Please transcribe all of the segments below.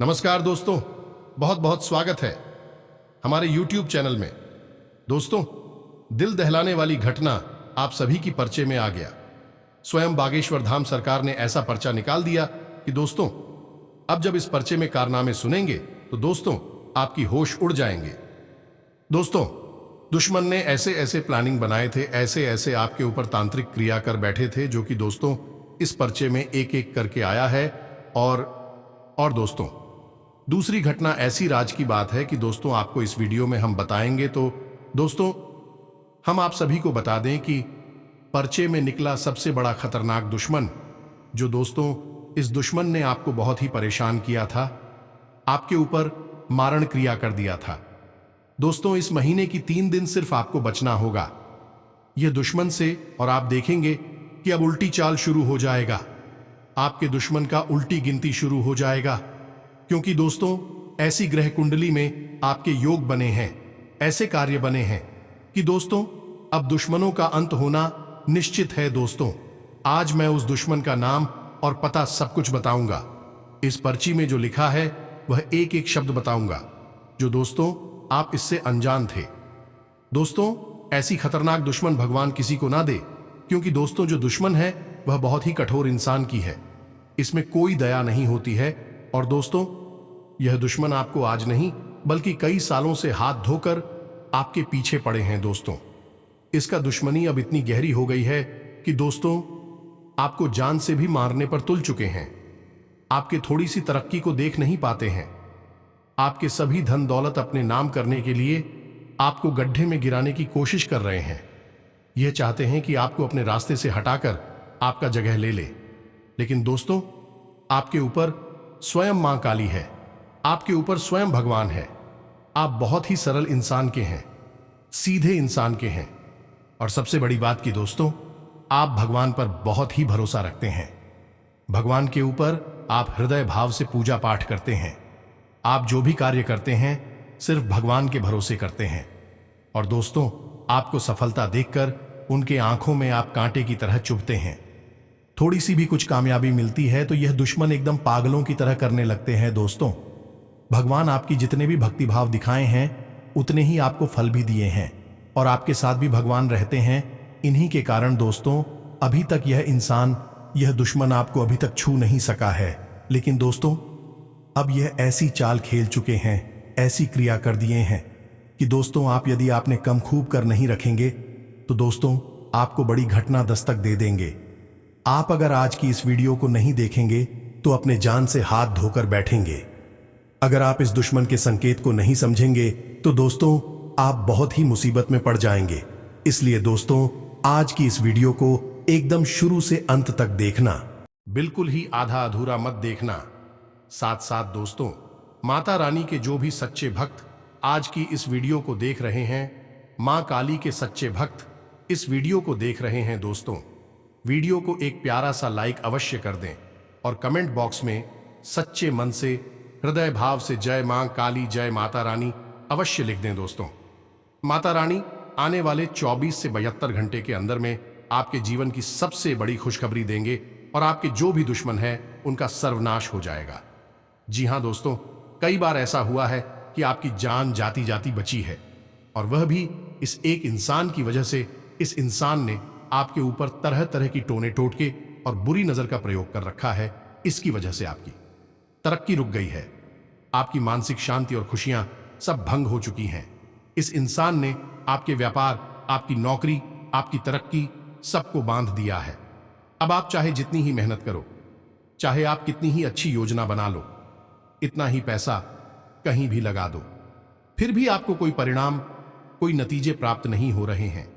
नमस्कार दोस्तों, बहुत बहुत स्वागत है हमारे YouTube चैनल में। दोस्तों, दिल दहलाने वाली घटना आप सभी की पर्चे में आ गया। स्वयं बागेश्वर धाम सरकार ने ऐसा पर्चा निकाल दिया कि दोस्तों, अब जब इस पर्चे में कारनामे सुनेंगे तो दोस्तों आपकी होश उड़ जाएंगे। दोस्तों, दुश्मन ने ऐसे ऐसे प्लानिंग बनाए थे, ऐसे ऐसे आपके ऊपर तांत्रिक क्रिया कर बैठे थे, जो कि दोस्तों इस पर्चे में एक एक करके आया है। और दोस्तों, दूसरी घटना ऐसी राज की बात है कि दोस्तों आपको इस वीडियो में हम बताएंगे। तो दोस्तों, हम आप सभी को बता दें कि पर्चे में निकला सबसे बड़ा खतरनाक दुश्मन, जो दोस्तों इस दुश्मन ने आपको बहुत ही परेशान किया था, आपके ऊपर मारण क्रिया कर दिया था। दोस्तों, इस महीने की 3 दिन सिर्फ आपको बचना होगा यह दुश्मन से, और आप देखेंगे कि अब उल्टी चाल शुरू हो जाएगा। आपके दुश्मन का उल्टी गिनती शुरू हो जाएगा, क्योंकि दोस्तों ऐसी ग्रह कुंडली में आपके योग बने हैं, ऐसे कार्य बने हैं कि दोस्तों अब दुश्मनों का अंत होना निश्चित है। दोस्तों, आज मैं उस दुश्मन का नाम और पता सब कुछ बताऊंगा। इस पर्ची में जो लिखा है वह एक एक शब्द बताऊंगा, जो दोस्तों आप इससे अनजान थे। दोस्तों, ऐसी खतरनाक दुश्मन भगवान किसी को ना दे, क्योंकि दोस्तों जो दुश्मन है वह बहुत ही कठोर इंसान की है, इसमें कोई दया नहीं होती है। और दोस्तों, यह दुश्मन आपको आज नहीं बल्कि कई सालों से हाथ धोकर आपके पीछे पड़े हैं। दोस्तों, इसका दुश्मनी अब इतनी गहरी हो गई है कि दोस्तों आपको जान से भी मारने पर तुल चुके हैं। आपके थोड़ी सी तरक्की को देख नहीं पाते हैं। आपके सभी धन दौलत अपने नाम करने के लिए आपको गड्ढे में गिराने की कोशिश कर रहे हैं। यह चाहते हैं कि आपको अपने रास्ते से हटाकर आपका जगह ले ले। लेकिन दोस्तों, आपके ऊपर स्वयं मां काली है, आपके ऊपर स्वयं भगवान है। आप बहुत ही सरल इंसान के हैं, सीधे इंसान के हैं, और सबसे बड़ी बात कि दोस्तों आप भगवान पर बहुत ही भरोसा रखते हैं। भगवान के ऊपर आप हृदय भाव से पूजा पाठ करते हैं। आप जो भी कार्य करते हैं सिर्फ भगवान के भरोसे करते हैं। और दोस्तों, आपको सफलता देखकर उनके आंखों में आप कांटे की तरह चुभते हैं। थोड़ी सी भी कुछ कामयाबी मिलती है तो यह दुश्मन एकदम पागलों की तरह करने लगते हैं। दोस्तों, भगवान आपकी जितने भी भक्तिभाव दिखाए हैं उतने ही आपको फल भी दिए हैं, और आपके साथ भी भगवान रहते हैं। इन्हीं के कारण दोस्तों अभी तक यह इंसान, यह दुश्मन आपको अभी तक छू नहीं सका है। लेकिन दोस्तों अब यह ऐसी चाल खेल चुके हैं, ऐसी क्रिया कर दिए हैं कि दोस्तों आप यदि आपने कम खूब कर नहीं रखेंगे तो दोस्तों आपको बड़ी घटना दस्तक दे देंगे। आप अगर आज की इस वीडियो को नहीं देखेंगे तो अपने जान से हाथ धोकर बैठेंगे। अगर आप इस दुश्मन के संकेत को नहीं समझेंगे तो दोस्तों आप बहुत ही मुसीबत में पड़ जाएंगे। इसलिए दोस्तों आज की इस वीडियो को एकदम शुरू से अंत तक देखना, बिल्कुल ही आधा अधूरा मत देखना। साथ साथ दोस्तों, माता रानी के जो भी सच्चे भक्त आज की इस वीडियो को देख रहे हैं, मां काली के सच्चे भक्त इस वीडियो को देख रहे हैं, दोस्तों वीडियो को एक प्यारा सा लाइक अवश्य कर दें, और कमेंट बॉक्स में सच्चे मन से, हृदय भाव से जय मां काली, जय माता रानी अवश्य लिख दें। दोस्तों, माता रानी आने वाले 24 से 72 घंटे के अंदर में आपके जीवन की सबसे बड़ी खुशखबरी देंगे, और आपके जो भी दुश्मन है उनका सर्वनाश हो जाएगा। जी हां दोस्तों, कई बार ऐसा हुआ है कि आपकी जान जाती जाती बची है, और वह भी इस एक इंसान की वजह से। इस इंसान ने आपके ऊपर तरह तरह की टोने टोटके और बुरी नजर का प्रयोग कर रखा है। इसकी वजह से आपकी तरक्की रुक गई है, आपकी मानसिक शांति और खुशियां सब भंग हो चुकी हैं। इस इंसान ने आपके व्यापार, आपकी नौकरी, आपकी तरक्की सबको बांध दिया है। अब आप चाहे जितनी ही मेहनत करो, चाहे आप कितनी ही अच्छी योजना बना लो, इतना ही पैसा कहीं भी लगा दो, फिर भी आपको कोई परिणाम, कोई नतीजे प्राप्त नहीं हो रहे हैं।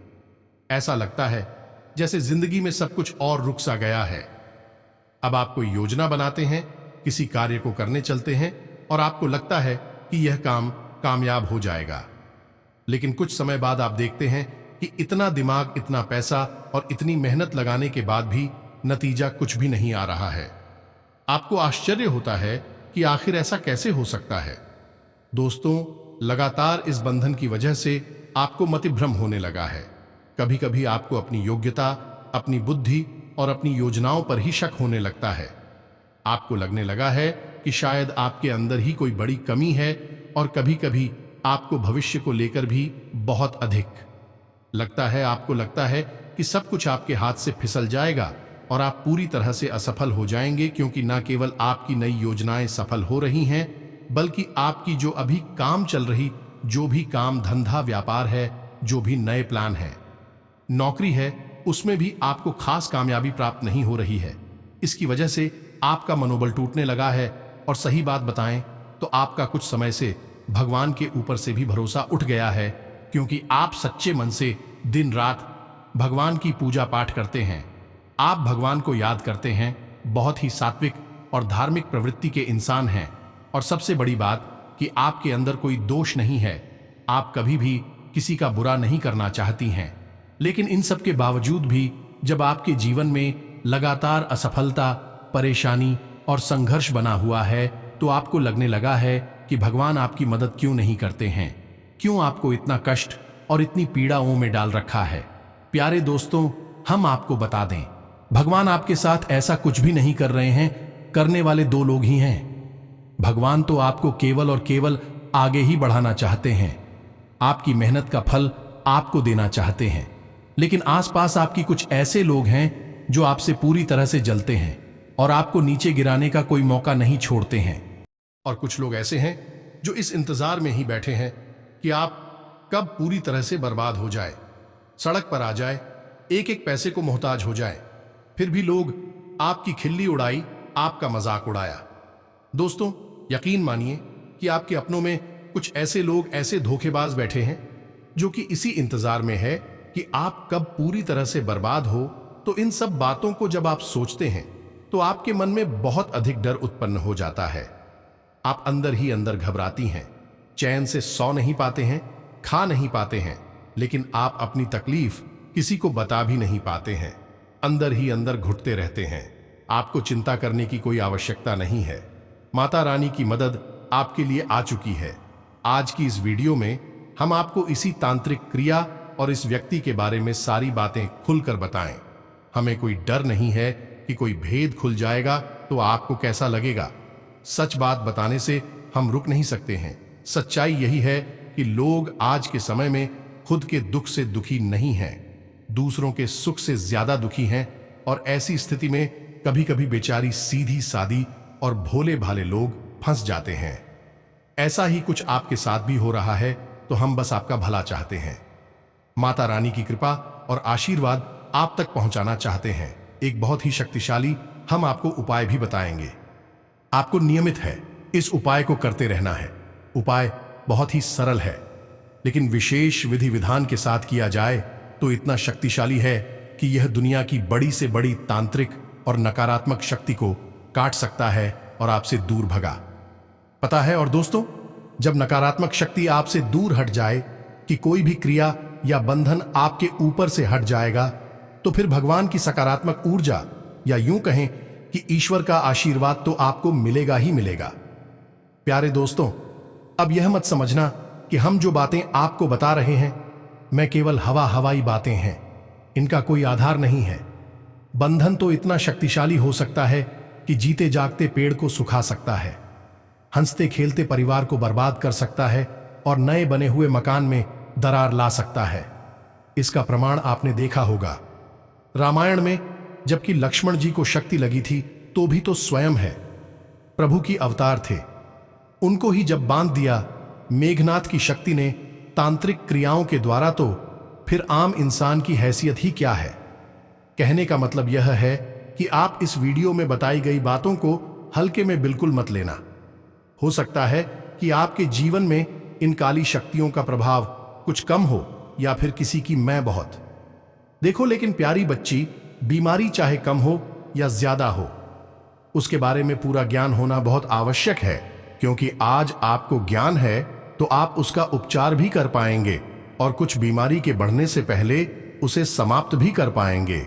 ऐसा लगता है जैसे जिंदगी में सब कुछ और रुक सा गया है। अब आप कोई योजना बनाते हैं, किसी कार्य को करने चलते हैं, और आपको लगता है कि यह काम कामयाब हो जाएगा, लेकिन कुछ समय बाद आप देखते हैं कि इतना दिमाग, इतना पैसा और इतनी मेहनत लगाने के बाद भी नतीजा कुछ भी नहीं आ रहा है। आपको आश्चर्य होता है कि आखिर ऐसा कैसे हो सकता है। दोस्तों, लगातार इस बंधन की वजह से आपको मतिभ्रम होने लगा है। कभी कभी आपको अपनी योग्यता, अपनी बुद्धि और अपनी योजनाओं पर ही शक होने लगता है। आपको लगने लगा है कि शायद आपके अंदर ही कोई बड़ी कमी है और कभी कभी आपको भविष्य को लेकर भी बहुत अधिक लगता है। आपको लगता है कि सब कुछ आपके हाथ से फिसल जाएगा और आप पूरी तरह से असफल हो जाएंगे, क्योंकि न केवल आपकी नई योजनाएं सफल हो रही हैं, बल्कि आपकी जो अभी काम चल रही, जो भी काम धंधा व्यापार है, जो भी नए प्लान है, नौकरी है, उसमें भी आपको खास कामयाबी प्राप्त नहीं हो रही है। इसकी वजह से आपका मनोबल टूटने लगा है और सही बात बताएं तो आपका कुछ समय से भगवान के ऊपर से भी भरोसा उठ गया है, क्योंकि आप सच्चे मन से दिन रात भगवान की पूजा पाठ करते हैं। आप भगवान को याद करते हैं, बहुत ही सात्विक और धार्मिक प्रवृत्ति के इंसान हैं। और सबसे बड़ी बात कि आपके अंदर कोई दोष नहीं है, आप कभी भी किसी का बुरा नहीं करना चाहती हैं। लेकिन इन सब के बावजूद भी जब आपके जीवन में लगातार असफलता, परेशानी और संघर्ष बना हुआ है, तो आपको लगने लगा है कि भगवान आपकी मदद क्यों नहीं करते हैं, क्यों आपको इतना कष्ट और इतनी पीड़ाओं में डाल रखा है। प्यारे दोस्तों, हम आपको बता दें, भगवान आपके साथ ऐसा कुछ भी नहीं कर रहे हैं, करने वाले दो लोग ही हैं। भगवान तो आपको केवल और केवल आगे ही बढ़ाना चाहते हैं, आपकी मेहनत का फल आपको देना चाहते हैं। लेकिन आसपास आपकी कुछ ऐसे लोग हैं जो आपसे पूरी तरह से जलते हैं और आपको नीचे गिराने का कोई मौका नहीं छोड़ते हैं। और कुछ लोग ऐसे हैं जो इस इंतजार में ही बैठे हैं कि आप कब पूरी तरह से बर्बाद हो जाए, सड़क पर आ जाए, एक एक पैसे को मोहताज हो जाए। फिर भी लोग आपकी खिल्ली उड़ाई, आपका मजाक उड़ाया। दोस्तों, यकीन मानिए कि आपके अपनों में कुछ ऐसे लोग, ऐसे धोखेबाज बैठे हैं जो कि इसी इंतजार में है कि आप कब पूरी तरह से बर्बाद हो। तो इन सब बातों को जब आप सोचते हैं तो आपके मन में बहुत अधिक डर उत्पन्न हो जाता है। आप अंदर ही अंदर घबराती हैं, चैन से सो नहीं पाते हैं, खा नहीं पाते हैं, लेकिन आप अपनी तकलीफ किसी को बता भी नहीं पाते हैं, अंदर ही अंदर घुटते रहते हैं। आपको चिंता करने की कोई आवश्यकता नहीं है, माता रानी की मदद आपके लिए आ चुकी है। आज की इस वीडियो में हम आपको इसी तांत्रिक क्रिया और इस व्यक्ति के बारे में सारी बातें खुलकर बताएं। हमें कोई डर नहीं है कि कोई भेद खुल जाएगा तो आपको कैसा लगेगा। सच बात बताने से हम रुक नहीं सकते हैं। सच्चाई यही है कि लोग आज के समय में खुद के दुख से दुखी नहीं हैं, दूसरों के सुख से ज्यादा दुखी हैं। और ऐसी स्थिति में कभी कभी बेचारी सीधी सादी और भोले भाले लोग फंस जाते हैं। ऐसा ही कुछ आपके साथ भी हो रहा है, तो हम बस आपका भला चाहते हैं। माता रानी की कृपा और आशीर्वाद आप तक पहुंचाना चाहते हैं। एक बहुत ही शक्तिशाली हम आपको उपाय भी बताएंगे। आपको नियमित है इस उपाय को करते रहना है। उपाय बहुत ही सरल है, लेकिन विशेष विधि विधान के साथ किया जाए तो इतना शक्तिशाली है कि यह दुनिया की बड़ी से बड़ी तांत्रिक और नकारात्मक शक्ति को काट सकता है और आपसे दूर भगा। पता है, और दोस्तों, जब नकारात्मक शक्ति आपसे दूर हट जाए कि कोई भी क्रिया या बंधन आपके ऊपर से हट जाएगा, तो फिर भगवान की सकारात्मक ऊर्जा या यूं कहें कि ईश्वर का आशीर्वाद तो आपको मिलेगा ही मिलेगा। प्यारे दोस्तों, अब यह मत समझना कि हम जो बातें आपको बता रहे हैं मैं केवल हवाई बातें हैं, इनका कोई आधार नहीं है। बंधन तो इतना शक्तिशाली हो सकता है कि जीते जागते पेड़ को सुखा सकता है, हंसते खेलते परिवार को बर्बाद कर सकता है और नए बने हुए मकान में दरार ला सकता है। इसका प्रमाण आपने देखा होगा रामायण में, जबकि लक्ष्मण जी को शक्ति लगी थी तो भी तो स्वयं है प्रभु की अवतार थे। उनको ही जब बांध दिया मेघनाथ की शक्ति ने तांत्रिक क्रियाओं के द्वारा, तो फिर आम इंसान की हैसियत ही क्या है। कहने का मतलब यह है कि आप इस वीडियो में बताई गई बातों को हल्के में बिल्कुल मत लेना। हो सकता है कि आपके जीवन में इन काली शक्तियों का प्रभाव कुछ कम हो या फिर किसी की मैं बहुत देखो, लेकिन प्यारी बच्ची, बीमारी चाहे कम हो या ज्यादा हो, उसके बारे में पूरा ज्ञान होना बहुत आवश्यक है, क्योंकि आज आपको ज्ञान है तो आप उसका उपचार भी कर पाएंगे और कुछ बीमारी के बढ़ने से पहले उसे समाप्त भी कर पाएंगे।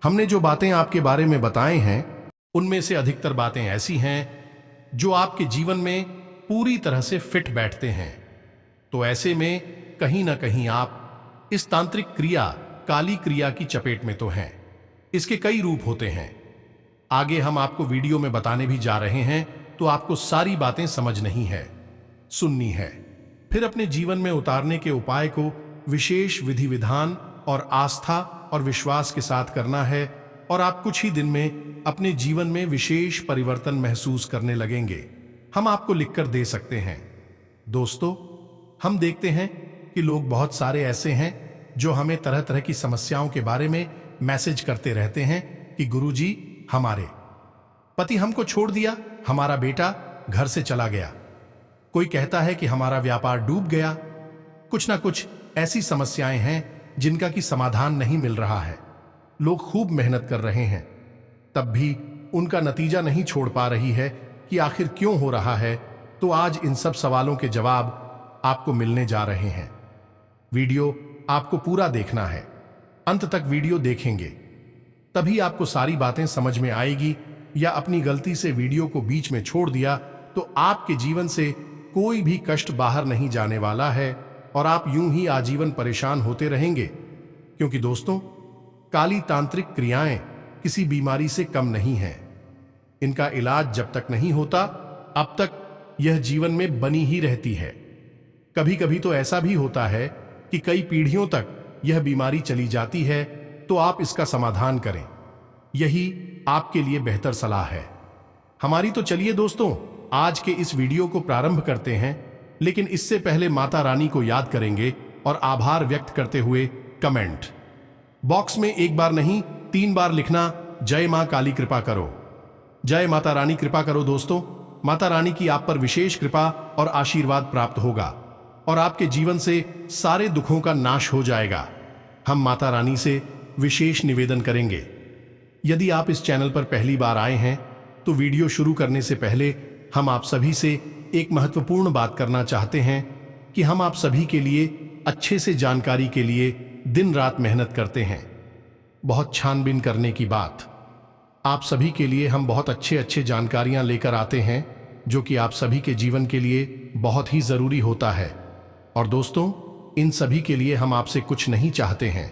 हमने जो बातें आपके बारे में बताए हैं, उनमें से अधिकतर बातें ऐसी हैं जो आपके जीवन में पूरी तरह से फिट बैठते हैं। तो ऐसे में कहीं ना कहीं आप इस तांत्रिक क्रिया, काली क्रिया की चपेट में तो हैं। इसके कई रूप होते हैं, आगे हम आपको वीडियो में बताने भी जा रहे हैं। तो आपको सारी बातें समझ नहीं है, सुननी है। फिर अपने जीवन में उतारने के उपाय को विशेष विधि विधान और आस्था और विश्वास के साथ करना है, और आप कुछ ही दिन में अपने जीवन में विशेष परिवर्तन महसूस करने लगेंगे। हम आपको लिखकर दे सकते हैं। दोस्तों, हम देखते हैं कि लोग बहुत सारे ऐसे हैं जो हमें तरह तरह की समस्याओं के बारे में मैसेज करते रहते हैं कि गुरुजी, हमारे पति हमको छोड़ दिया, हमारा बेटा घर से चला गया, कोई कहता है कि हमारा व्यापार डूब गया। कुछ ना कुछ ऐसी समस्याएं हैं जिनका कि समाधान नहीं मिल रहा है। लोग खूब मेहनत कर रहे हैं, तब भी उनका नतीजा नहीं छोड़ पा रही है कि आखिर क्यों हो रहा है। तो आज इन सब सवालों के जवाब आपको मिलने जा रहे हैं। वीडियो आपको पूरा देखना है, अंत तक वीडियो देखेंगे तभी आपको सारी बातें समझ में आएगी, या अपनी गलती से वीडियो को बीच में छोड़ दिया तो आपके जीवन से कोई भी कष्ट बाहर नहीं जाने वाला है और आप यूं ही आजीवन परेशान होते रहेंगे। क्योंकि दोस्तों, काली तांत्रिक क्रियाएं किसी बीमारी से कम नहीं हैं। इनका इलाज जब तक नहीं होता अब तक यह जीवन में बनी ही रहती है। कभी कभी तो ऐसा भी होता है कि कई पीढ़ियों तक यह बीमारी चली जाती है। तो आप इसका समाधान करें, यही आपके लिए बेहतर सलाह है हमारी। तो चलिए दोस्तों, आज के इस वीडियो को प्रारंभ करते हैं, लेकिन इससे पहले माता रानी को याद करेंगे और आभार व्यक्त करते हुए कमेंट बॉक्स में एक बार नहीं 3 बार लिखना, जय मां काली कृपा करो, जय माता रानी कृपा करो। दोस्तों, माता रानी की आप पर विशेष कृपा और आशीर्वाद प्राप्त होगा और आपके जीवन से सारे दुखों का नाश हो जाएगा। हम माता रानी से विशेष निवेदन करेंगे, यदि आप इस चैनल पर पहली बार आए हैं तो वीडियो शुरू करने से पहले हम आप सभी से एक महत्वपूर्ण बात करना चाहते हैं कि हम आप सभी के लिए अच्छे से जानकारी के लिए दिन रात मेहनत करते हैं। बहुत छानबीन करने की बात, आप सभी के लिए हम बहुत अच्छे जानकारियां लेकर आते हैं जो कि आप सभी के जीवन के लिए बहुत ही जरूरी होता है। और दोस्तों, इन सभी के लिए हम आपसे कुछ नहीं चाहते हैं,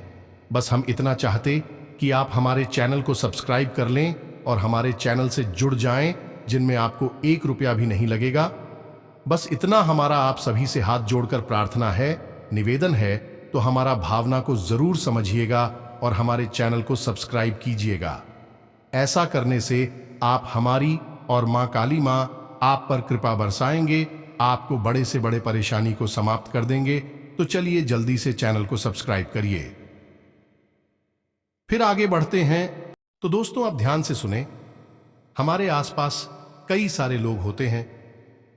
बस हम इतना चाहते कि आप हमारे चैनल को सब्सक्राइब कर लें और हमारे चैनल से जुड़ जाएं, जिनमें आपको 1 रुपया भी नहीं लगेगा। बस इतना हमारा आप सभी से हाथ जोड़कर प्रार्थना है, निवेदन है। तो हमारा भावना को जरूर समझिएगा और हमारे चैनल को सब्सक्राइब कीजिएगा। ऐसा करने से आप हमारी और मां काली मां आप पर कृपा बरसाएंगे, आपको बड़े से बड़े परेशानी को समाप्त कर देंगे। तो चलिए जल्दी से चैनल को सब्सक्राइब करिए। फिर आगे बढ़ते हैं। तो दोस्तों, आप ध्यान से सुने। हमारे आसपास कई सारे लोग होते हैं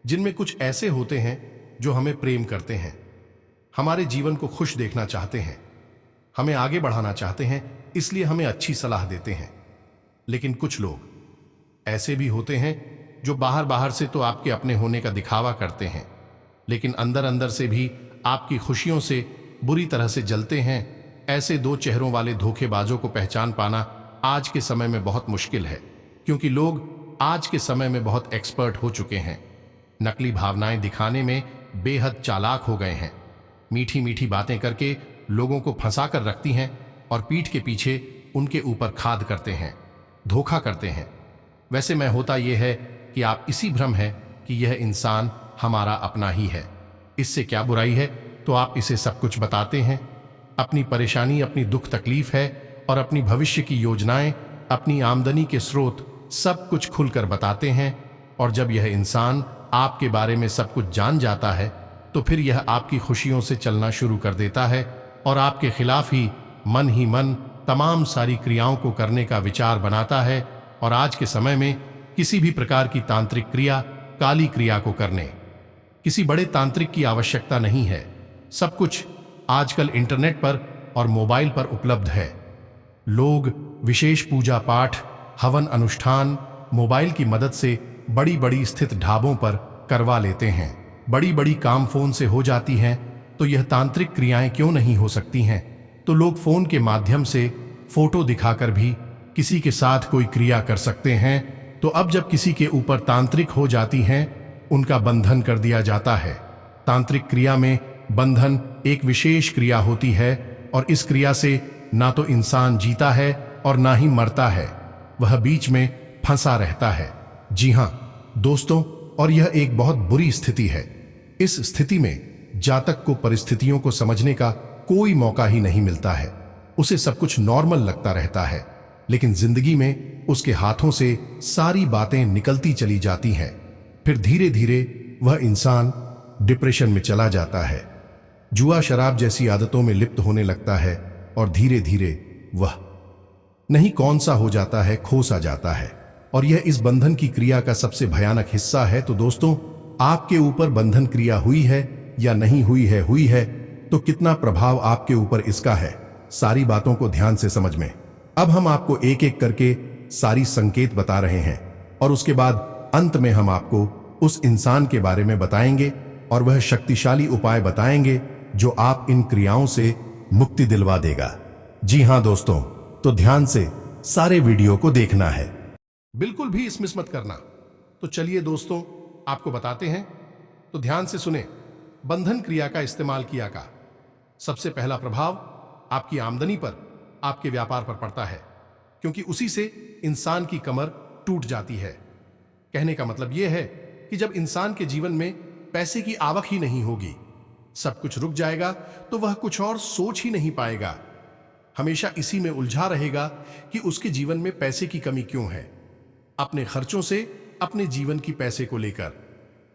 जिनमें कुछ ऐसे होते हैं जो हमें प्रेम करते हैं, हमारे जीवन को खुश देखना चाहते हैं, हमें आगे बढ़ाना चाहते हैं, इसलिए हमें अच्छी सलाह देते हैं। लेकिन कुछ लोग ऐसे भी होते हैं जो बाहर बाहर से तो आपके अपने होने का दिखावा करते हैं, लेकिन अंदर अंदर से भी आपकी खुशियों से बुरी तरह से जलते हैं। ऐसे 2 चेहरों वाले धोखेबाजों को पहचान पाना आज के समय में बहुत मुश्किल है, क्योंकि लोग आज के समय में बहुत एक्सपर्ट हो चुके हैं। नकली भावनाएं दिखाने में बेहद चालाक हो गए हैं। मीठी मीठी बातें करके लोगों को फंसा कर रखती हैं और पीठ के पीछे उनके ऊपर खाद करते हैं, धोखा करते हैं। वैसे में होता यह है कि आप इसी भ्रम है कि यह इंसान हमारा अपना ही है। इससे क्या बुराई है, तो आप इसे सब कुछ बताते हैं। अपनी परेशानी, अपनी दुख तकलीफ है और अपनी भविष्य की योजनाएं, अपनी आमदनी के स्रोत सब कुछ खुलकर बताते हैं। और जब यह इंसान आपके बारे में सब कुछ जान जाता है तो फिर यह आपकी खुशियों से चलना शुरू कर देता है और आपके खिलाफ ही मन तमाम सारी क्रियाओं को करने का विचार बनाता है। और आज के समय में किसी भी प्रकार की तांत्रिक क्रिया, काली क्रिया को करने किसी बड़े तांत्रिक की आवश्यकता नहीं है। सब कुछ आजकल इंटरनेट पर और मोबाइल पर उपलब्ध है। लोग विशेष पूजा पाठ, हवन अनुष्ठान मोबाइल की मदद से बड़ी बड़ी स्थित ढाबों पर करवा लेते हैं। बड़ी बड़ी काम फोन से हो जाती हैं, तो यह तांत्रिक क्रियाएं क्यों नहीं हो सकती हैं। तो लोग फोन के माध्यम से फोटो दिखाकर भी किसी के साथ कोई क्रिया कर सकते हैं। तो अब जब किसी के ऊपर तांत्रिक हो जाती हैं, उनका बंधन कर दिया जाता है। तांत्रिक क्रिया में बंधन एक विशेष क्रिया होती है और इस क्रिया से ना तो इंसान जीता है और ना ही मरता है, वह बीच में फंसा रहता है। जी हाँ, दोस्तों, और यह एक बहुत बुरी स्थिति है। इस स्थिति में जातक को परिस्थितियों को समझने का कोई मौका ही नहीं मिलता है। उसे सब कुछ नॉर्मल लगता रहता है, लेकिन जिंदगी में उसके हाथों से सारी बातें निकलती चली जाती हैं। फिर धीरे धीरे वह इंसान डिप्रेशन में चला जाता है, जुआ शराब जैसी आदतों में लिप्त होने लगता है और धीरे धीरे वह नहीं कौन सा हो जाता है, खो सा जाता है। और यह इस बंधन की क्रिया का सबसे भयानक हिस्सा है। तो दोस्तों, आपके ऊपर बंधन क्रिया हुई है या नहीं हुई है तो कितना प्रभाव आपके ऊपर इसका है, सारी बातों को ध्यान से समझ में। अब हम आपको एक एक करके सारी संकेत बता रहे हैं और उसके बाद अंत में हम आपको उस इंसान के बारे में बताएंगे और वह शक्तिशाली उपाय बताएंगे जो आप इन क्रियाओं से मुक्ति दिलवा देगा। जी हां दोस्तों, तो ध्यान से सारे वीडियो को देखना है, बिल्कुल भी इसमिस मत करना। तो चलिए दोस्तों, आपको बताते हैं, तो ध्यान से सुने। बंधन क्रिया का इस्तेमाल किया का सबसे पहला प्रभाव आपकी आमदनी पर, आपके व्यापार पर पड़ता है, क्योंकि उसी से इंसान की कमर टूट जाती है। कहने का मतलब यह है कि जब इंसान के जीवन में पैसे की आवक ही नहीं होगी, सब कुछ रुक जाएगा, तो वह कुछ और सोच ही नहीं पाएगा। हमेशा इसी में उलझा रहेगा कि उसके जीवन में पैसे की कमी क्यों है। अपने खर्चों से, अपने जीवन की पैसे को लेकर,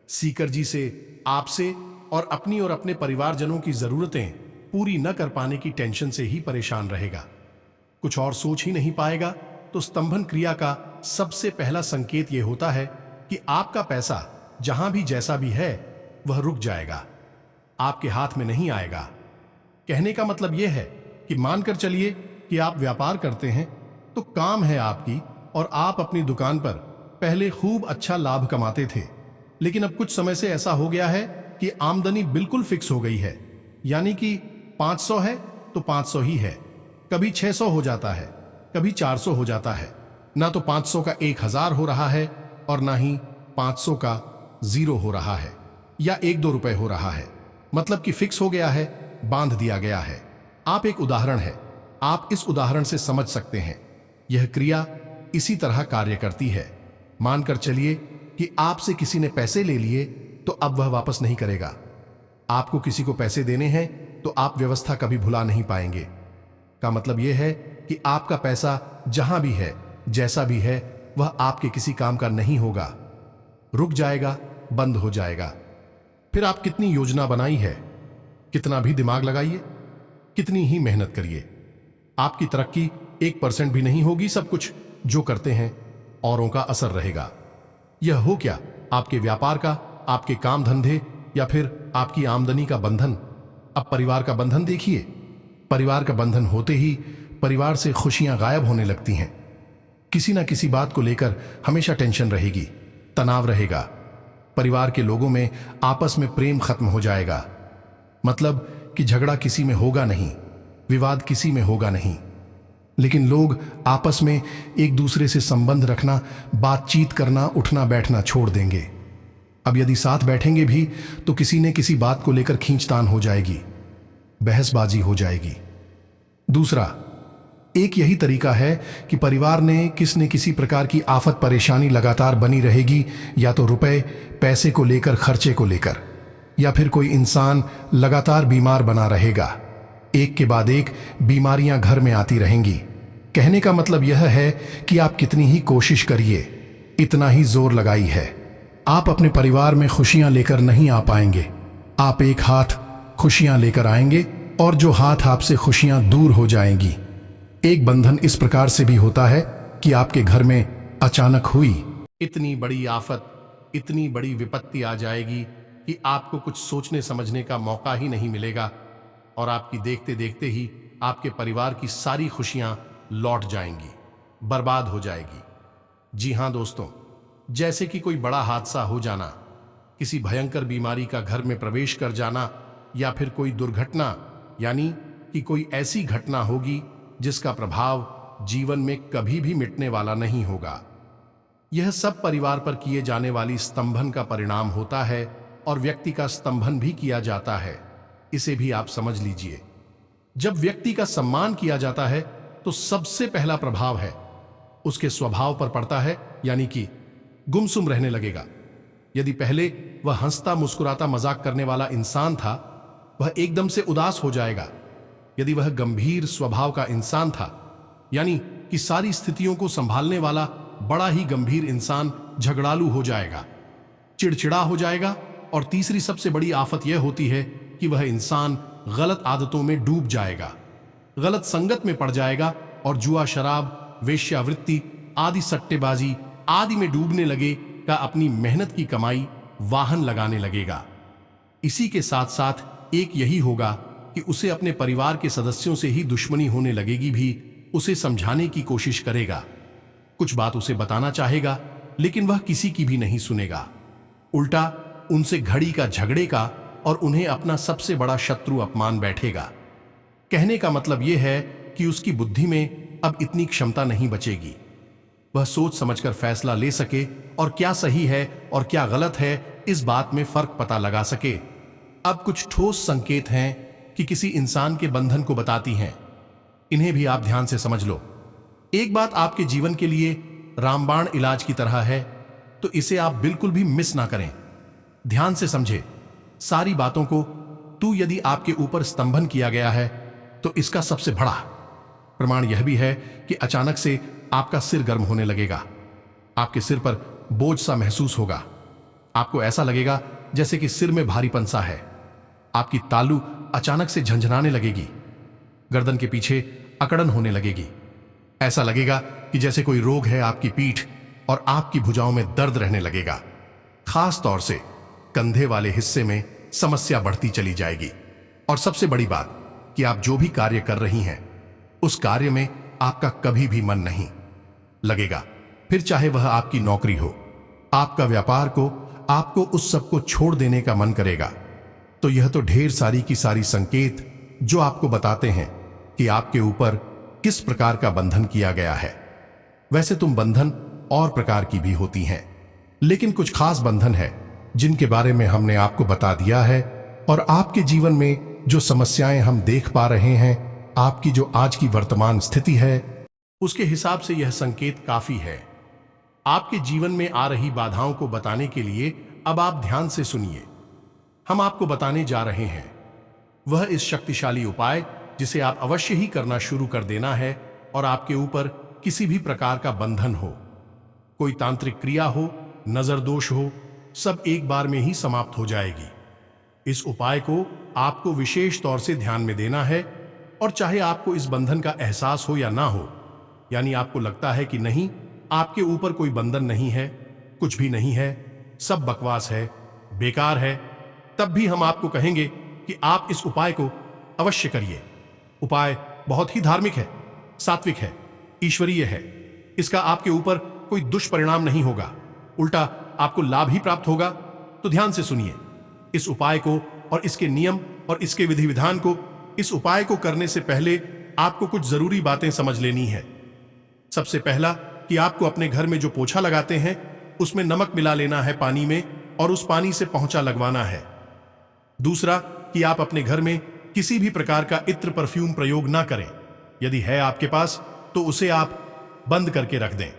सीकर जी से, आपसे और अपने परिवारजनों की जरूरतें पूरी न कर पाने की टेंशन से ही परेशान रहेगा। कुछ और सोच ही नहीं पाएगा। तो स्तंभन क्रिया का सबसे पहला संकेत यह होता है कि आपका पैसा जहां भी जैसा भी है वह रुक जाएगा, आपके हाथ में नहीं आएगा। कहने का मतलब यह है कि मानकर चलिए कि आप व्यापार करते हैं, तो काम है आपकी और आप अपनी दुकान पर पहले खूब अच्छा लाभ कमाते थे, लेकिन अब कुछ समय से ऐसा हो गया है कि आमदनी बिल्कुल फिक्स हो गई है। यानी कि 500 है तो 500 ही है, कभी 600 हो जाता है, कभी 400 हो जाता है। ना तो 500 का 1000 हो रहा है और ना ही 500 का 0 हो रहा है या 1-2 रुपए हो रहा है। मतलब कि फिक्स हो गया है, बांध दिया गया है। आप एक उदाहरण है, आप इस उदाहरण से समझ सकते हैं। यह क्रिया इसी तरह कार्य करती है। मानकर चलिए कि आपसे किसी ने पैसे ले लिए, तो अब वह वापस नहीं करेगा। आपको किसी को पैसे देने हैं तो आप व्यवस्था कभी भुला नहीं पाएंगे। का मतलब यह है कि आपका पैसा जहां भी है, जैसा भी है, वह आपके किसी काम का नहीं होगा, रुक जाएगा, बंद हो जाएगा। फिर आप कितनी योजना बनाई है, कितना भी दिमाग लगाइए, कितनी ही मेहनत करिए, आपकी तरक्की 1% भी नहीं होगी। सब कुछ जो करते हैं औरों का असर रहेगा। यह हो क्या, आपके व्यापार का, आपके काम धंधे या फिर आपकी आमदनी का बंधन। अब परिवार का बंधन देखिए। परिवार का बंधन होते ही परिवार से खुशियां गायब होने लगती हैं। किसी ना किसी बात को लेकर हमेशा टेंशन रहेगी, तनाव रहेगा। परिवार के लोगों में आपस में प्रेम खत्म हो जाएगा। मतलब कि झगड़ा किसी में होगा नहीं, विवाद किसी में होगा नहीं, लेकिन लोग आपस में एक दूसरे से संबंध रखना, बातचीत करना, उठना बैठना छोड़ देंगे। अब यदि साथ बैठेंगे भी तो किसी ने किसी बात को लेकर खींचतान हो जाएगी, बहसबाजी हो जाएगी। दूसरा एक यही तरीका है कि परिवार ने किसी प्रकार की आफत परेशानी लगातार बनी रहेगी, या तो रुपए पैसे को लेकर, खर्चे को लेकर, या फिर कोई इंसान लगातार बीमार बना रहेगा। एक के बाद एक बीमारियां घर में आती रहेंगी। कहने का मतलब यह है कि आप कितनी ही कोशिश करिए, इतना ही जोर लगाई है, आप अपने परिवार में खुशियां लेकर नहीं आ पाएंगे। आप एक हाथ खुशियां लेकर आएंगे और जो हाथ आपसे खुशियां दूर हो जाएंगी। एक बंधन इस प्रकार से भी होता है कि आपके घर में अचानक हुई इतनी बड़ी आफत, इतनी बड़ी विपत्ति आ जाएगी कि आपको कुछ सोचने समझने का मौका ही नहीं मिलेगा और आपकी देखते देखते ही आपके परिवार की सारी खुशियां लौट जाएंगी, बर्बाद हो जाएगी। जी हां दोस्तों, जैसे कि कोई बड़ा हादसा हो जाना, किसी भयंकर बीमारी का घर में प्रवेश कर जाना, या फिर कोई दुर्घटना, यानी कि कोई ऐसी घटना होगी जिसका प्रभाव जीवन में कभी भी मिटने वाला नहीं होगा। यह सब परिवार पर किए जाने वाली स्तंभन का परिणाम होता है और व्यक्ति का स्तंभन भी किया जाता है। इसे भी आप समझ लीजिए। जब व्यक्ति का सम्मान किया जाता है तो सबसे पहला प्रभाव है उसके स्वभाव पर पड़ता है, यानी कि गुमसुम रहने लगेगा। यदि पहले वह हंसता मुस्कुराता मजाक करने वाला इंसान था, वह एकदम से उदास हो जाएगा। यदि वह गंभीर स्वभाव का इंसान था, यानी कि सारी स्थितियों को संभालने वाला बड़ा ही गंभीर इंसान, झगड़ालू हो जाएगा, चिड़चिड़ा हो जाएगा। और तीसरी सबसे बड़ी आफत यह होती है कि वह इंसान गलत आदतों में डूब जाएगा, गलत संगत में पड़ जाएगा और जुआ, शराब, वेश्यावृत्ति आदि, सट्टेबाजी आदि में डूबने लगेगा, अपनी मेहनत की कमाई वाहन लगाने लगेगा। इसी के साथ साथ एक यही होगा कि उसे अपने परिवार के सदस्यों से ही दुश्मनी होने लगेगी। भी उसे समझाने की कोशिश करेगा, कुछ बात उसे बताना चाहेगा, लेकिन वह किसी की भी नहीं सुनेगा। उल्टा उनसे घड़ी का झगड़ेगा और उन्हें अपना सबसे बड़ा शत्रु अपमान बैठेगा। कहने का मतलब यह है कि उसकी बुद्धि में अब इतनी क्षमता नहीं बचेगी, वह सोच समझकर फैसला ले सके और क्या सही है और क्या गलत है, इस बात में फर्क पता लगा सके। अब कुछ ठोस संकेत हैं कि किसी इंसान के बंधन को बताती हैं, इन्हें भी आप ध्यान से समझ लो। एक बात आपके जीवन के लिए रामबाण इलाज की तरह है, तो इसे आप बिल्कुल भी मिस ना करें। ध्यान से समझे सारी बातों को। तू यदि आपके ऊपर स्तंभन किया गया है, तो इसका सबसे बड़ा प्रमाण यह भी है कि अचानक से आपका सिर गर्म होने लगेगा, आपके सिर पर बोझ सा महसूस होगा, आपको ऐसा लगेगा जैसे कि सिर में भारीपन सा है, आपकी तालू अचानक से झंझनाने लगेगी, गर्दन के पीछे अकड़न होने लगेगी, ऐसा लगेगा कि जैसे कोई रोग है आपकी पीठ, और आपकी भुजाओं में दर्द रहने लगेगा। खास तौर से कंधे वाले हिस्से में समस्या बढ़ती चली जाएगी। और सबसे बड़ी बात कि आप जो भी कार्य कर रही हैं, उस कार्य में आपका कभी भी मन नहीं लगेगा। फिर चाहे वह आपकी नौकरी हो, आपका व्यापार को, आपको उस सब को छोड़ देने का मन करेगा। तो यह तो ढेर सारी की सारी संकेत जो आपको बताते हैं कि आपके ऊपर किस प्रकार का बंधन किया गया है। वैसे तुम बंधन और प्रकार की भी होती हैं, लेकिन कुछ खास बंधन है जिनके बारे में हमने आपको बता दिया है। और आपके जीवन में जो समस्याएं हम देख पा रहे हैं, आपकी जो आज की वर्तमान स्थिति है, उसके हिसाब से यह संकेत काफी है। आपके जीवन में आ रही बाधाओं को बताने के लिए अब आप ध्यान से सुनिए। हम आपको बताने जा रहे हैं वह इस शक्तिशाली उपाय जिसे आप अवश्य ही करना शुरू कर देना है, और आपके ऊपर किसी भी प्रकार का बंधन हो, कोई तांत्रिक क्रिया हो, नजर दोष हो, सब एक बार में ही समाप्त हो जाएगी। इस उपाय को आपको विशेष तौर से ध्यान में देना है। और चाहे आपको इस बंधन का एहसास हो या ना हो, यानी आपको लगता है कि नहीं, आपके ऊपर कोई बंधन नहीं है, कुछ भी नहीं है, सब बकवास है, बेकार है, तब भी हम आपको कहेंगे कि आप इस उपाय को अवश्य करिए। उपाय बहुत ही धार्मिक है, सात्विक है, ईश्वरीय है। इसका आपके ऊपर कोई दुष्परिणाम नहीं होगा, उल्टा आपको लाभ ही प्राप्त होगा। तो ध्यान से सुनिए इस उपाय को और इसके नियम और इसके विधि विधान को। इस उपाय को करने से पहले आपको कुछ जरूरी बातें समझ लेनी है। सबसे पहला कि आपको अपने घर में जो पोछा लगाते हैं, उसमें नमक मिला लेना है पानी में, और उस पानी से पोंछा लगवाना है। दूसरा कि आप अपने घर में किसी भी प्रकार का इत्र परफ्यूम प्रयोग ना करें। यदि है आपके पास तो उसे आप बंद करके रख दें,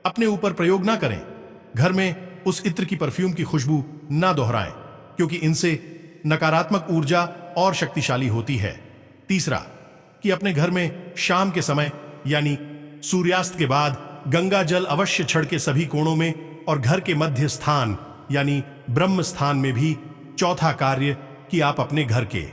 अपने ऊपर प्रयोग ना करें। घर में उस इत्र की परफ्यूम की खुशबू ना दोहराएं, क्योंकि इनसे नकारात्मक ऊर्जा और शक्तिशाली होती है। तीसरा कि अपने घर में शाम के समय यानी सूर्यास्त के बाद गंगा जल अवश्य छिड़के सभी कोणों में, और घर के मध्य स्थान यानी ब्रह्म स्थान में भी। चौथा कार्य कि आप अपने घर के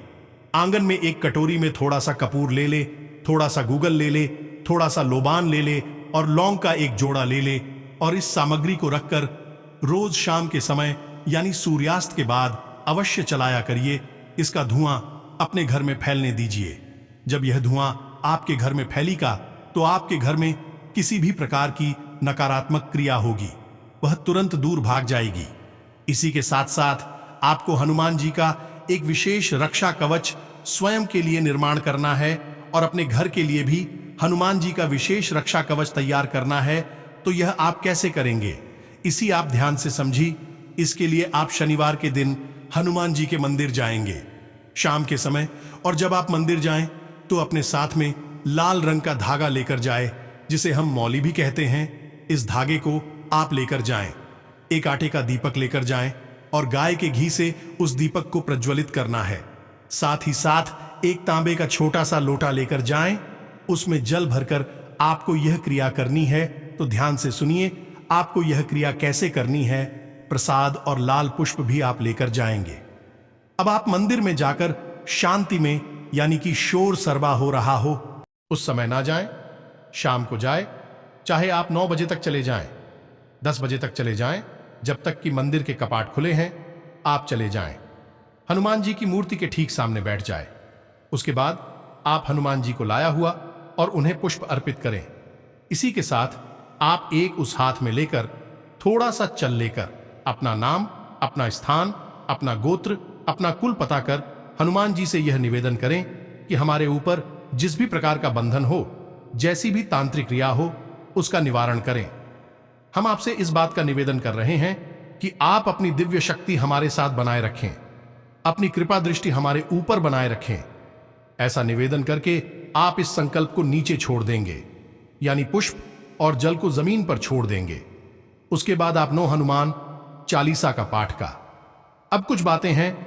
आंगन में एक कटोरी में थोड़ा सा कपूर ले ले, थोड़ा सा गूगल ले ले, थोड़ा सा लोबान ले ले और लौंग का एक जोड़ा ले ले, और इस सामग्री को रखकर रोज शाम के समय यानी सूर्यास्त के बाद अवश्य चलाया करिए। इसका धुआं अपने घर में फैलने दीजिए। जब यह धुआं आपके घर में फैलेगा तो आपके घर में किसी भी प्रकार की नकारात्मक क्रिया होगी, वह तुरंत दूर भाग जाएगी। इसी के साथ साथ आपको हनुमान जी का एक विशेष रक्षा कवच स्वयं के लिए निर्माण करना है, और अपने घर के लिए भी हनुमान जी का विशेष रक्षा कवच तैयार करना है। तो यह आप कैसे करेंगे, इसी आप ध्यान से समझी। इसके लिए आप शनिवार के दिन हनुमान जी के मंदिर जाएंगे शाम के समय, और जब आप मंदिर जाएं तो अपने साथ में लाल रंग का धागा लेकर जाए, जिसे हम मौली भी कहते हैं। इस धागे को आप लेकर जाएं। एक आटे का दीपक लेकर जाएं और गाय के घी से उस दीपक को प्रज्वलित करना है। साथ ही साथ एक तांबे का छोटा सा लोटा लेकर जाएं, उसमें जल भरकर आपको यह क्रिया करनी है। तो ध्यान से सुनिए, आपको यह क्रिया कैसे करनी है। प्रसाद और लाल पुष्प भी आप लेकर जाएंगे। अब आप मंदिर में जाकर शांति में, यानी कि शोर शराबा हो रहा हो उस समय ना जाएं, शाम को जाए, चाहे आप 9 बजे तक चले जाएं, 10 बजे तक चले जाएं, जब तक कि मंदिर के कपाट खुले हैं आप चले जाएं। हनुमान जी की मूर्ति के ठीक सामने बैठ जाए। उसके बाद आप हनुमान जी को लाया हुआ और उन्हें पुष्प अर्पित करें। इसी के साथ आप एक उस हाथ में लेकर थोड़ा सा चल लेकर अपना नाम, अपना स्थान, अपना गोत्र, अपना कुल पता कर हनुमान जी से यह निवेदन करें कि हमारे ऊपर जिस भी प्रकार का बंधन हो, जैसी भी तांत्रिक क्रिया हो, उसका निवारण करें। हम आपसे इस बात का निवेदन कर रहे हैं कि आप अपनी दिव्य शक्ति हमारे साथ बनाए रखें, अपनी कृपा दृष्टि हमारे ऊपर बनाए रखें। ऐसा निवेदन करके आप इस संकल्प को नीचे छोड़ देंगे, यानी पुष्प और जल को जमीन पर छोड़ देंगे। उसके बाद आप 9 हनुमान चालीसा का पाठ का। अब कुछ बातें हैं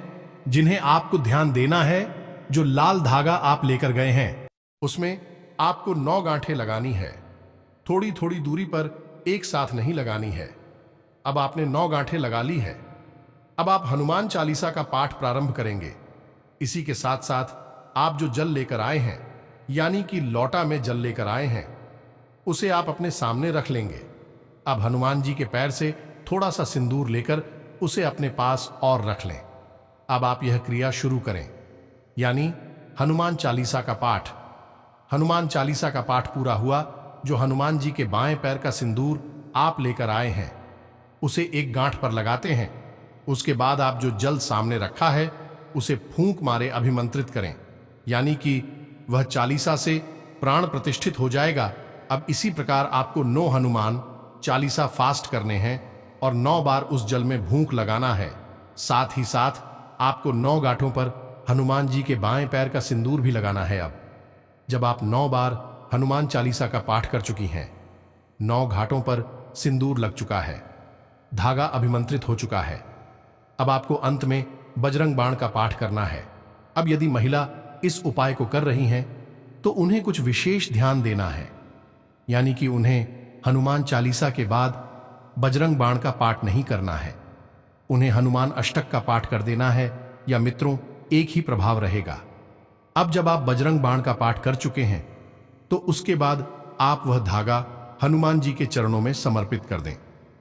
जिन्हें आपको ध्यान देना है। जो लाल धागा आप लेकर गए हैं, उसमें आपको 9 गांठें लगानी है। थोड़ी थोड़ी दूरी पर एक साथ नहीं लगानी है। अब आपने 9 गांठें लगा ली है। अब आप हनुमान चालीसा का पाठ प्रारंभ करेंगे। इसी के साथ साथ आप जो जल लेकर आए हैं, यानी कि लोटा में जल लेकर आए हैं, उसे आप अपने सामने रख लेंगे। अब हनुमान जी के पैर से थोड़ा सा सिंदूर लेकर उसे अपने पास और रख लें। अब आप यह क्रिया शुरू करें, यानी हनुमान चालीसा का पाठ। हनुमान चालीसा का पाठ पूरा हुआ। जो हनुमान जी के बाएं पैर का सिंदूर आप लेकर आए हैं, उसे एक गांठ पर लगाते हैं। उसके बाद आप जो जल सामने रखा है, उसे फूंक मारे अभिमंत्रित करें, यानी कि वह चालीसा से प्राण प्रतिष्ठित हो जाएगा। अब इसी प्रकार आपको 9 हनुमान चालीसा फास्ट करने हैं और 9 बार उस जल में भूंक लगाना है। साथ ही साथ आपको 9 गांठों पर हनुमान जी के बाएं पैर का सिंदूर भी लगाना है। अब जब आप 9 बार हनुमान चालीसा का पाठ कर चुकी हैं, 9 घाटों पर सिंदूर लग चुका है, धागा अभिमंत्रित हो चुका है, अब आपको अंत में बजरंग बाण का पाठ करना है। अब यदि महिला इस उपाय को कर रही हैं तो उन्हें कुछ विशेष ध्यान देना है, यानी कि उन्हें हनुमान चालीसा के बाद बजरंग बाण का पाठ नहीं करना है। उन्हें हनुमान अष्टक का पाठ कर देना है, या मित्रों एक ही प्रभाव रहेगा। अब जब आप बजरंग बाण का पाठ कर चुके हैं तो उसके बाद आप वह धागा हनुमान जी के चरणों में समर्पित कर दें।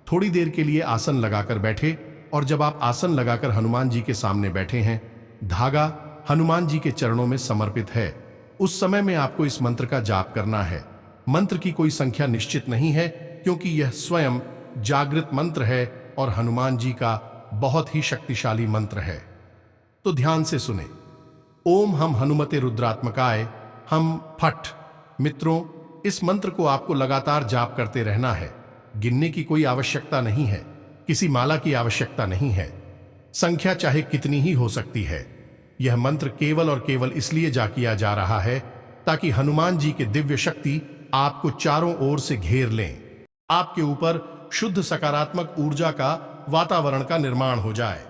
थोड़ी देर के लिए आसन लगाकर बैठे, और जब आप आसन लगाकर हनुमान जी के सामने बैठे हैं, धागा हनुमान जी के चरणों में समर्पित है, उस समय में आपको इस मंत्र का जाप करना है। मंत्र की कोई संख्या निश्चित नहीं है, क्योंकि यह स्वयं जागृत मंत्र है और हनुमान जी का बहुत ही शक्तिशाली मंत्र है। तो ध्यान से सुने। ओम हम हनुमते रुद्रात्मकाय हम फट। मित्रों, इस मंत्र को आपको लगातार जाप करते रहना है। गिनने की कोई आवश्यकता नहीं है, किसी माला की आवश्यकता नहीं है। संख्या चाहे कितनी ही हो सकती है। यह मंत्र केवल और केवल इसलिए किया जा रहा है ताकि हनुमान जी की दिव्य शक्ति आपको चारों ओर से घेर लें, आपके ऊपर शुद्ध सकारात्मक ऊर्जा का वातावरण का निर्माण हो जाए।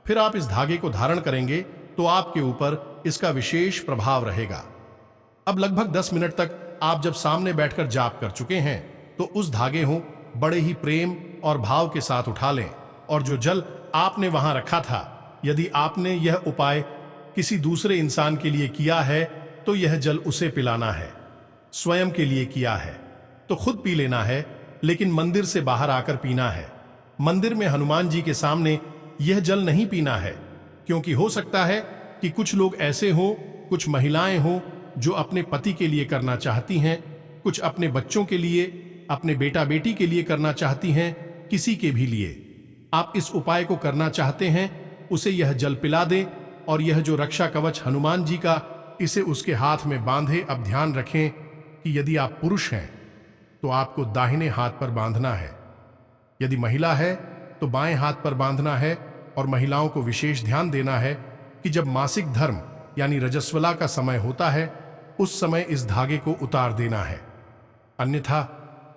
फिर आप इस धागे को धारण करेंगे तो आपके ऊपर इसका विशेष प्रभाव रहेगा। अब लगभग 10 मिनट तक आप जब सामने बैठकर जाप कर चुके हैं तो उस धागे को बड़े ही प्रेम और भाव के साथ उठा लें, और जो जल आपने वहां रखा था, यदि आपने यह उपाय किसी दूसरे इंसान के लिए किया है तो यह जल उसे पिलाना है। स्वयं के लिए किया है तो खुद पी लेना है, लेकिन मंदिर से बाहर आकर पीना है। मंदिर में हनुमान जी के सामने यह जल नहीं पीना है, क्योंकि हो सकता है कि कुछ लोग ऐसे हों, कुछ महिलाएं हों जो अपने पति के लिए करना चाहती हैं, कुछ अपने बच्चों के लिए, अपने बेटा बेटी के लिए करना चाहती हैं, किसी के भी लिए आप इस उपाय को करना चाहते हैं, उसे यह जल पिला दें। और यह जो रक्षा कवच हनुमान जी का, इसे उसके हाथ में बांधे। अब ध्यान रखें कि यदि आप पुरुष हैं तो आपको दाहिने हाथ पर बांधना है, यदि महिला है तो बाएं हाथ पर बांधना है। और महिलाओं को विशेष ध्यान देना है कि जब मासिक धर्म यानी रजस्वला का समय होता है, उस समय इस धागे को उतार देना है, अन्यथा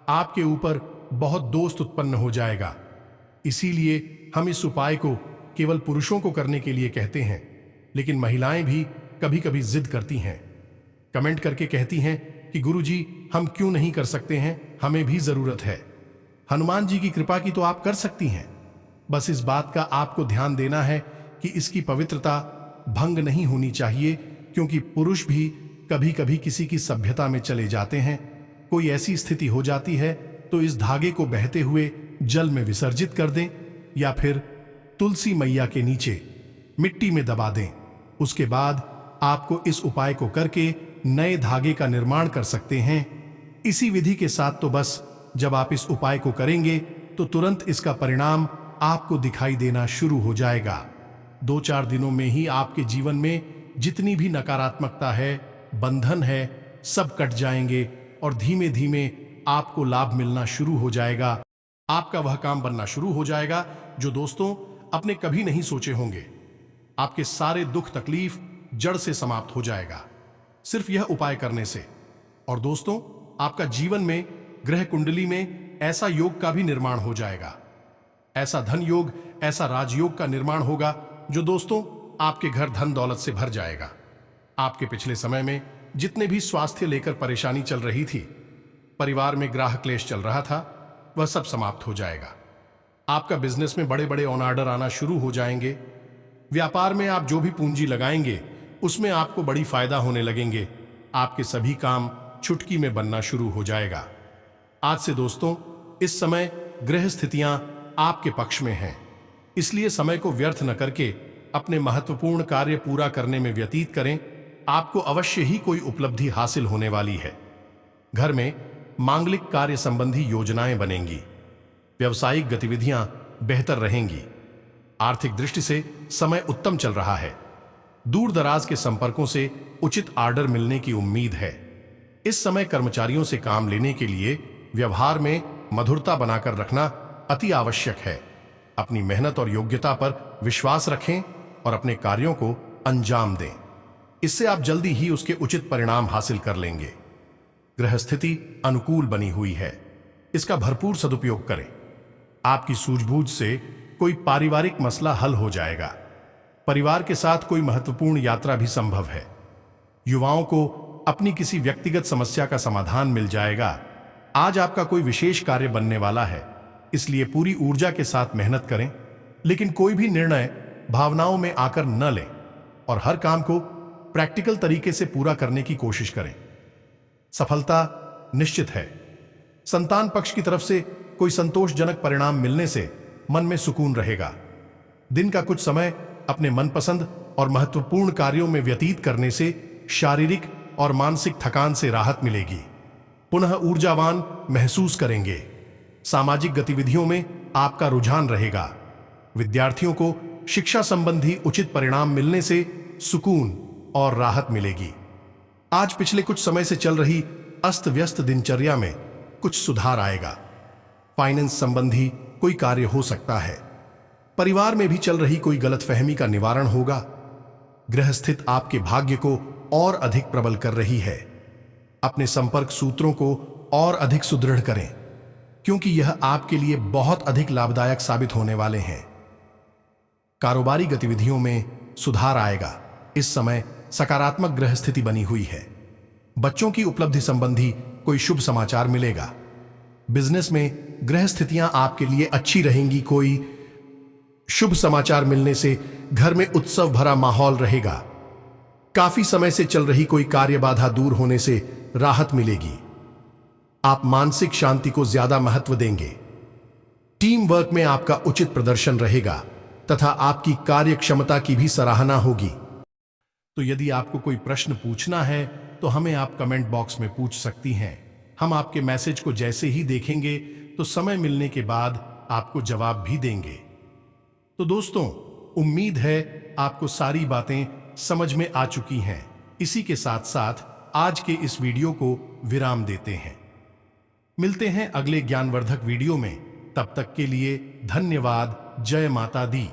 आपके ऊपर बहुत दोष उत्पन्न हो जाएगा। इसीलिए हम इस उपाय को केवल पुरुषों को करने के लिए कहते हैं, लेकिन महिलाएं भी कभी कभी जिद करती हैं, कमेंट करके कहती हैं कि गुरुजी हम क्यों नहीं कर सकते हैं, हमें भी जरूरत है। हनुमान जी की कृपा की तो आप कर सकती हैं, बस इस बात का आपको ध्यान देना है कि इसकी पवित्रता भंग नहीं होनी चाहिए, क्योंकि पुरुष भी कभी कभी किसी की सभ्यता में चले जाते हैं। कोई ऐसी स्थिति हो जाती है तो इस धागे को बहते हुए जल में विसर्जित कर दें या फिर तुलसी मैया के नीचे मिट्टी में दबा दें। उसके बाद आपको इस उपाय को करके नए धागे का निर्माण कर सकते हैं। इसी विधि के साथ तो बस जब आप इस उपाय को करेंगे तो तुरंत इसका परिणाम आपको दिखाई देना शुरू हो जाएगा। 2-4 दिनों में ही आपके जीवन में जितनी भी नकारात्मकता है, बंधन है, सब कट जाएंगे और धीमे धीमे आपको लाभ मिलना शुरू हो जाएगा। आपका वह काम बनना शुरू हो जाएगा जो दोस्तों आपने कभी नहीं सोचे होंगे। आपके सारे दुख तकलीफ जड़ से समाप्त हो जाएगा सिर्फ यह उपाय करने से। और दोस्तों आपका जीवन में ग्रह कुंडली में ऐसा योग का भी निर्माण हो जाएगा, ऐसा धन योग, ऐसा राजयोग का निर्माण होगा जो दोस्तों आपके घर धन दौलत से भर जाएगा। आपके पिछले समय में जितने भी स्वास्थ्य लेकर परेशानी चल रही थी, परिवार में ग्राह क्लेश चल रहा था, वह सब समाप्त हो जाएगा। आपका बिजनेस में बड़े बड़े ऑन ऑर्डर आना शुरू हो जाएंगे। व्यापार में आप जो भी पूंजी लगाएंगे उसमें आपको बड़ी फायदा होने लगेंगे। आपके सभी काम चुटकी में बनना शुरू हो जाएगा। आज से दोस्तों इस समय ग्रह स्थितियां आपके पक्ष में हैं, इसलिए समय को व्यर्थ न करके अपने महत्वपूर्ण कार्य पूरा करने में व्यतीत करें। आपको अवश्य ही कोई उपलब्धि हासिल होने वाली है। घर में मांगलिक कार्य संबंधी योजनाएं बनेंगी, व्यवसायिक गतिविधियां बेहतर रहेंगी। आर्थिक दृष्टि से समय उत्तम चल रहा है। दूर दराज के संपर्कों से उचित आर्डर मिलने की उम्मीद है। इस समय कर्मचारियों से काम लेने के लिए व्यवहार में मधुरता बनाकर रखना अति आवश्यक है। अपनी मेहनत और योग्यता पर विश्वास रखें और अपने कार्यों को अंजाम दें। इससे आप जल्दी ही उसके उचित परिणाम हासिल कर लेंगे। ग्रह स्थिति अनुकूल बनी हुई है, इसका भरपूर सदुपयोग करें। आपकी सूझबूझ से कोई पारिवारिक मसला हल हो जाएगा। परिवार के साथ कोई महत्वपूर्ण यात्रा भी संभव है। युवाओं को अपनी किसी व्यक्तिगत समस्या का समाधान मिल जाएगा। आज आपका कोई विशेष कार्य बनने वाला है, इसलिए पूरी ऊर्जा के साथ मेहनत करें, लेकिन कोई भी निर्णय भावनाओं में आकर न लें और हर काम को प्रैक्टिकल तरीके से पूरा करने की कोशिश करें। सफलता निश्चित है। संतान पक्ष की तरफ से कोई संतोषजनक परिणाम मिलने से मन में सुकून रहेगा। दिन का कुछ समय अपने मनपसंद और महत्वपूर्ण कार्यों में व्यतीत करने से शारीरिक और मानसिक थकान से राहत मिलेगी। पुनः ऊर्जावान महसूस करेंगे। सामाजिक गतिविधियों में आपका रुझान रहेगा। विद्यार्थियों को शिक्षा संबंधी उचित परिणाम मिलने से सुकून और राहत मिलेगी। आज पिछले कुछ समय से चल रही अस्त व्यस्त दिनचर्या में कुछ सुधार आएगा। फाइनेंस संबंधी कोई कार्य हो सकता है। परिवार में भी चल रही कोई गलतफहमी का निवारण होगा। ग्रह स्थित आपके भाग्य को और अधिक प्रबल कर रही है। अपने संपर्क सूत्रों को और अधिक सुदृढ़ करें, क्योंकि यह आपके लिए बहुत अधिक लाभदायक साबित होने वाले हैं। कारोबारी गतिविधियों में सुधार आएगा। इस समय सकारात्मक ग्रह स्थिति बनी हुई है। बच्चों की उपलब्धि संबंधी कोई शुभ समाचार मिलेगा। बिजनेस में ग्रह स्थितियां आपके लिए अच्छी रहेंगी। कोई शुभ समाचार मिलने से घर में उत्सव भरा माहौल रहेगा। काफी समय से चल रही कोई कार्य बाधा दूर होने से राहत मिलेगी। आप मानसिक शांति को ज्यादा महत्व देंगे। टीम वर्क में आपका उचित प्रदर्शन रहेगा तथा आपकी कार्य क्षमता की भी सराहना होगी। तो यदि आपको कोई प्रश्न पूछना है तो हमें आप कमेंट बॉक्स में पूछ सकती हैं। हम आपके मैसेज को जैसे ही देखेंगे तो समय मिलने के बाद आपको जवाब भी देंगे। तो दोस्तों, उम्मीद है आपको सारी बातें समझ में आ चुकी हैं। इसी के साथ साथ आज के इस वीडियो को विराम देते हैं। मिलते हैं अगले ज्ञानवर्धक वीडियो में। तब तक के लिए धन्यवाद। जय माता दी।